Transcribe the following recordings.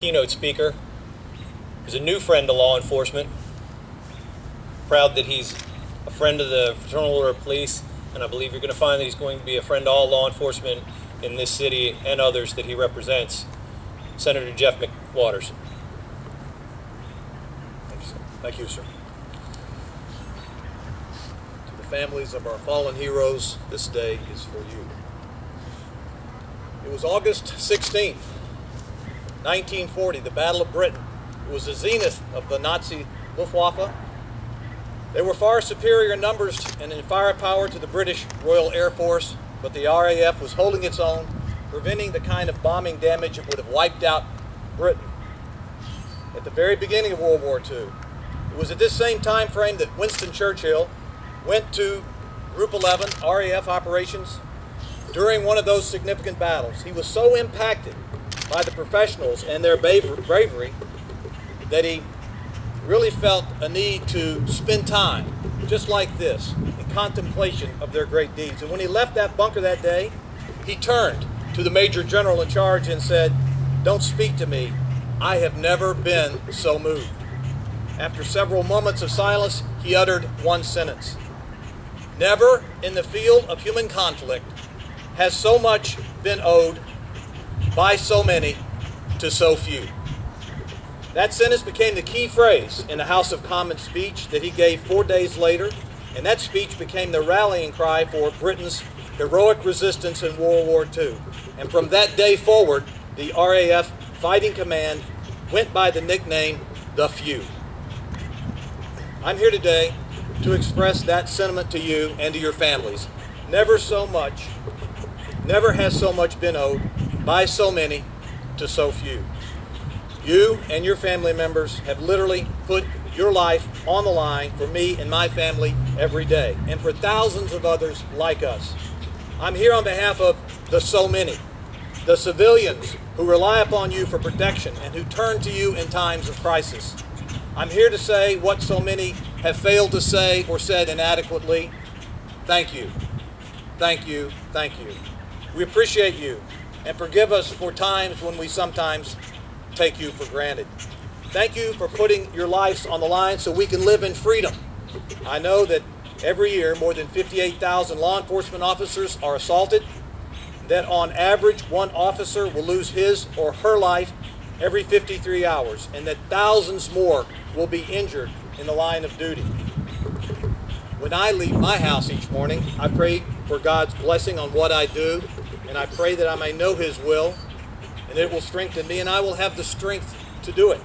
Keynote speaker is a new friend to law enforcement. Proud that he's a friend of the Fraternal Order of Police, and I believe you're going to find that he's going to be a friend to all law enforcement in this city and others that he represents. Senator Jeff McWaters. Thank you, sir. To the families of our fallen heroes, this day is for you. It was August 16th, 1940, the Battle of Britain. It was the zenith of the Nazi Luftwaffe. They were far superior in numbers and in firepower to the British Royal Air Force, but the RAF was holding its own, preventing the kind of bombing damage that would have wiped out Britain at the very beginning of World War II. It was at this same time frame that Winston Churchill went to Group 11 RAF operations during one of those significant battles. He was so impacted by the professionals and their bravery that he really felt a need to spend time, just like this, in contemplation of their great deeds. And when he left that bunker that day, he turned to the Major General in charge and said, "Don't speak to me. I have never been so moved." After several moments of silence, he uttered one sentence: "Never in the field of human conflict has so much been owed by so many to so few." That sentence became the key phrase in the House of Commons speech that he gave 4 days later, and that speech became the rallying cry for Britain's heroic resistance in World War II. And from that day forward, the RAF Fighting Command went by the nickname The Few. I'm here today to express that sentiment to you and to your families. Never has so much been owed by so many to so few. You and your family members have literally put your life on the line for me and my family every day, and for thousands of others like us. I'm here on behalf of the so many, the civilians who rely upon you for protection and who turn to you in times of crisis. I'm here to say what so many have failed to say or said inadequately: thank you, thank you, thank you. We appreciate you, and forgive us for times when we sometimes take you for granted. Thank you for putting your lives on the line so we can live in freedom. I know that every year more than 58,000 law enforcement officers are assaulted, that on average one officer will lose his or her life every 53 hours, and that thousands more will be injured in the line of duty. When I leave my house each morning, I pray for God's blessing on what I do, and I pray that I may know His will, and it will strengthen me, and I will have the strength to do it.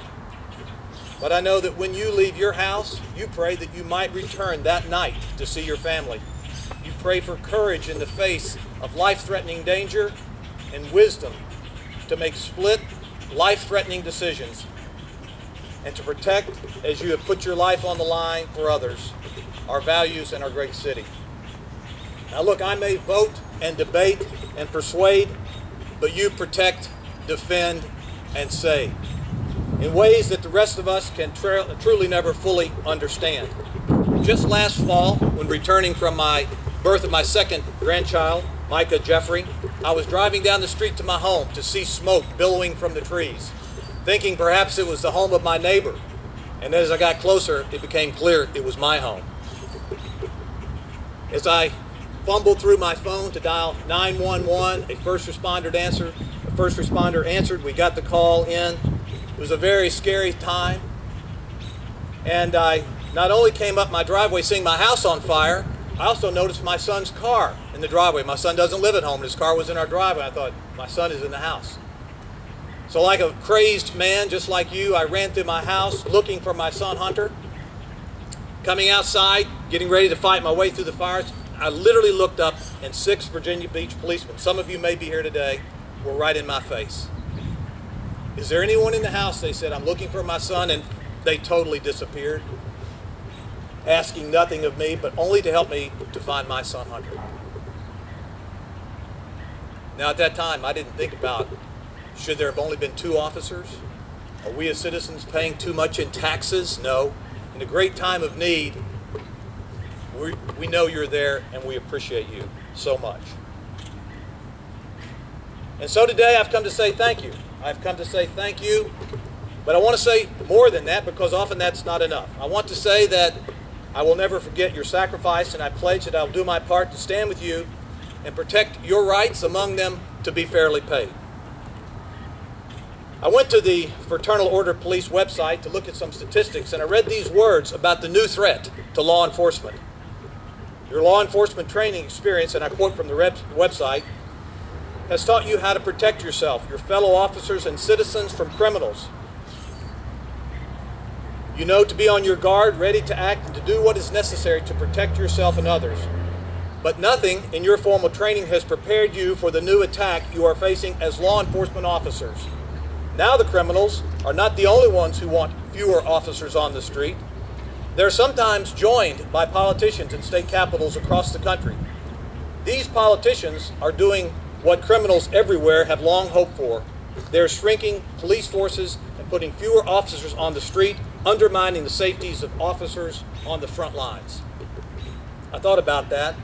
But I know that when you leave your house, you pray that you might return that night to see your family. You pray for courage in the face of life-threatening danger and wisdom to make split, life-threatening decisions, and to protect, as you have put your life on the line for others, our values and our great city. Now look, I may vote and debate and persuade, but you protect, defend, and save in ways that the rest of us can truly never fully understand. Just last fall, when returning from my birth of my second grandchild, Micah Jeffrey, I was driving down the street to my home to see smoke billowing from the trees, thinking perhaps it was the home of my neighbor. And as I got closer, it became clear it was my home. As I fumbled through my phone to dial 911, a first responder answered. We got the call in. It was a very scary time. And I not only came up my driveway seeing my house on fire, I also noticed my son's car in the driveway. My son doesn't live at home, and his car was in our driveway. I thought, my son is in the house. So like a crazed man, just like you, I ran through my house looking for my son Hunter. Coming outside, getting ready to fight my way through the fires, I literally looked up, and 6 Virginia Beach policemen, some of you may be here today, were right in my face. "Is there anyone in the house?" They said. "I'm looking for my son," and they totally disappeared, asking nothing of me, but only to help me to find my son Hunter. Now at that time, I didn't think about, should there have only been 2 officers? Are we as citizens paying too much in taxes? No. In a great time of need, we know you're there, and we appreciate you so much. And so today I've come to say thank you. I've come to say thank you, but I want to say more than that, because often that's not enough. I want to say that I will never forget your sacrifice, and I pledge that I will do my part to stand with you and protect your rights, among them to be fairly paid. I went to the Fraternal Order Police website to look at some statistics, and I read these words about the new threat to law enforcement. Your law enforcement training experience, and I quote from the website, has taught you how to protect yourself, your fellow officers, and citizens from criminals. You know to be on your guard, ready to act, and to do what is necessary to protect yourself and others. But nothing in your formal training has prepared you for the new attack you are facing as law enforcement officers. Now the criminals are not the only ones who want fewer officers on the street. They're sometimes joined by politicians in state capitals across the country. These politicians are doing what criminals everywhere have long hoped for. They're shrinking police forces and putting fewer officers on the street, undermining the safeties of officers on the front lines. I thought about that,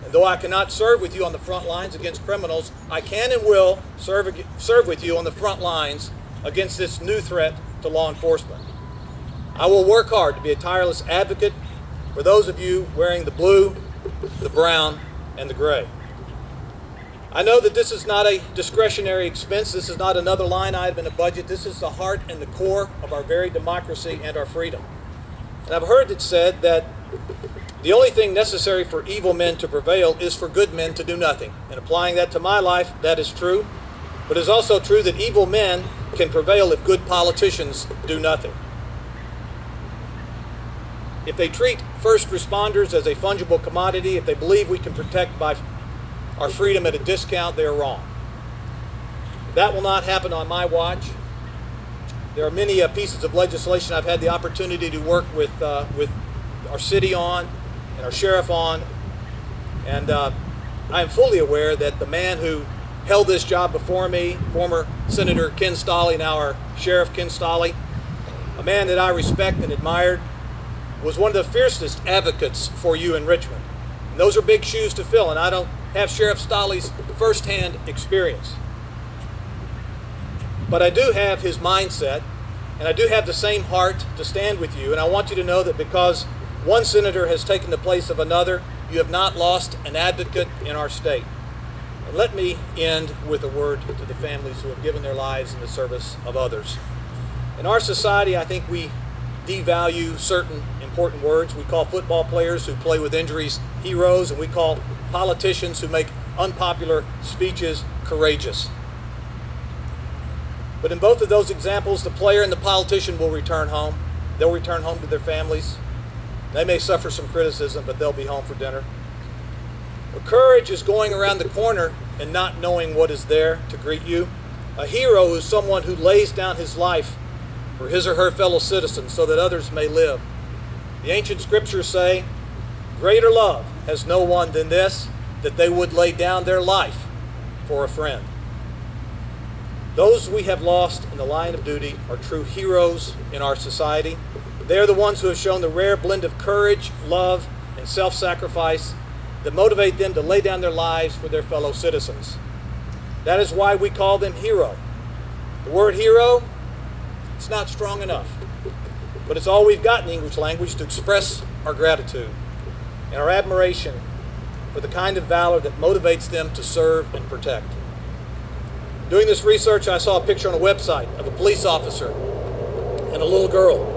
and though I cannot serve with you on the front lines against criminals, I can and will serve with you on the front lines against this new threat to law enforcement. I will work hard to be a tireless advocate for those of you wearing the blue, the brown, and the gray. I know that this is not a discretionary expense. This is not another line item in a budget. This is the heart and the core of our very democracy and our freedom. And I've heard it said that the only thing necessary for evil men to prevail is for good men to do nothing. And applying that to my life, that is true. But it's also true that evil men can prevail if good politicians do nothing. If they treat first responders as a fungible commodity, if they believe we can protect by our freedom at a discount, they are wrong. That will not happen on my watch. There are many pieces of legislation I've had the opportunity to work with our city on and our sheriff on, and I am fully aware that the man who held this job before me, former Senator Ken Stolley, now our Sheriff Ken Stolley, a man that I respect and admired, was one of the fiercest advocates for you in Richmond. And those are big shoes to fill, and I don't have Sheriff Stolley's firsthand experience. But I do have his mindset, and I do have the same heart to stand with you, and I want you to know that because one senator has taken the place of another, you have not lost an advocate in our state. And let me end with a word to the families who have given their lives in the service of others. In our society, I think we devalue certain important words. We call football players who play with injuries heroes, and we call politicians who make unpopular speeches courageous. But in both of those examples, the player and the politician will return home. They'll return home to their families. They may suffer some criticism, but they'll be home for dinner. But courage is going around the corner and not knowing what is there to greet you. A hero is someone who lays down his life for his or her fellow citizens so that others may live. The ancient scriptures say, greater love has no one than this, that they would lay down their life for a friend. Those we have lost in the line of duty are true heroes in our society. They are the ones who have shown the rare blend of courage, love, and self-sacrifice that motivate them to lay down their lives for their fellow citizens. That is why we call them hero. The word hero, it's not strong enough, but it's all we've got in the English language to express our gratitude and our admiration for the kind of valor that motivates them to serve and protect. Doing this research, I saw a picture on a website of a police officer and a little girl.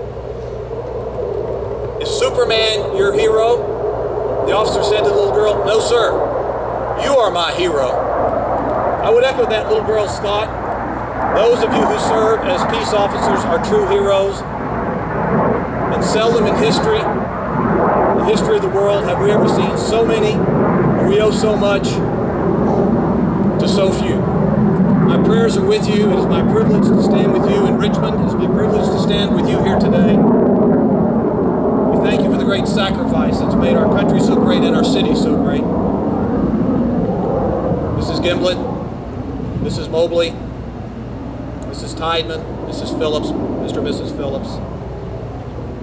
Is Superman your hero? The officer said to the little girl, no, sir, you are my hero. I would echo that little girl's thought. Those of you who serve as peace officers are true heroes, and seldom in history, the history of the world, have we ever seen so many, and we owe so much to so few. My prayers are with you. It is my privilege to stand with you in Richmond. It is my privilege to stand with you here today. We thank you for the great sacrifice that's made our country so great and our city so great. Mrs. Gimblett, Mrs. Mobley, Mrs. Tideman, Mrs. Phillips, Mr. and Mrs. Phillips.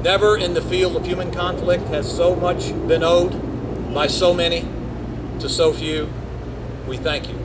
Never in the field of human conflict has so much been owed by so many to so few. We thank you.